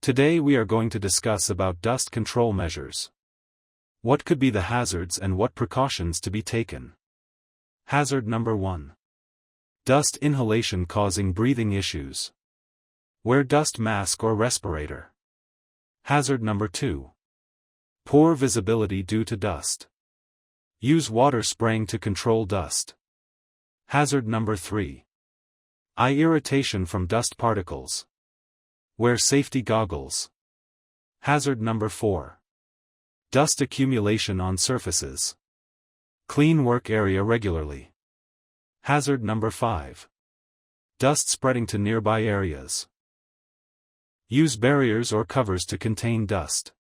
Today we are going to discuss about dust control measures. What could be the hazards and what precautions to be taken? Hazard number 1. Dust inhalation causing breathing issues. Wear dust mask or respirator. Hazard number 2. Poor visibility due to dust. Use water spraying to control dust. Hazard number 3. Eye irritation from dust particles. Wear safety goggles. Hazard number 4. Dust accumulation on surfaces. Clean work area regularly. Hazard number 5. Dust spreading to nearby areas. Use barriers or covers to contain dust.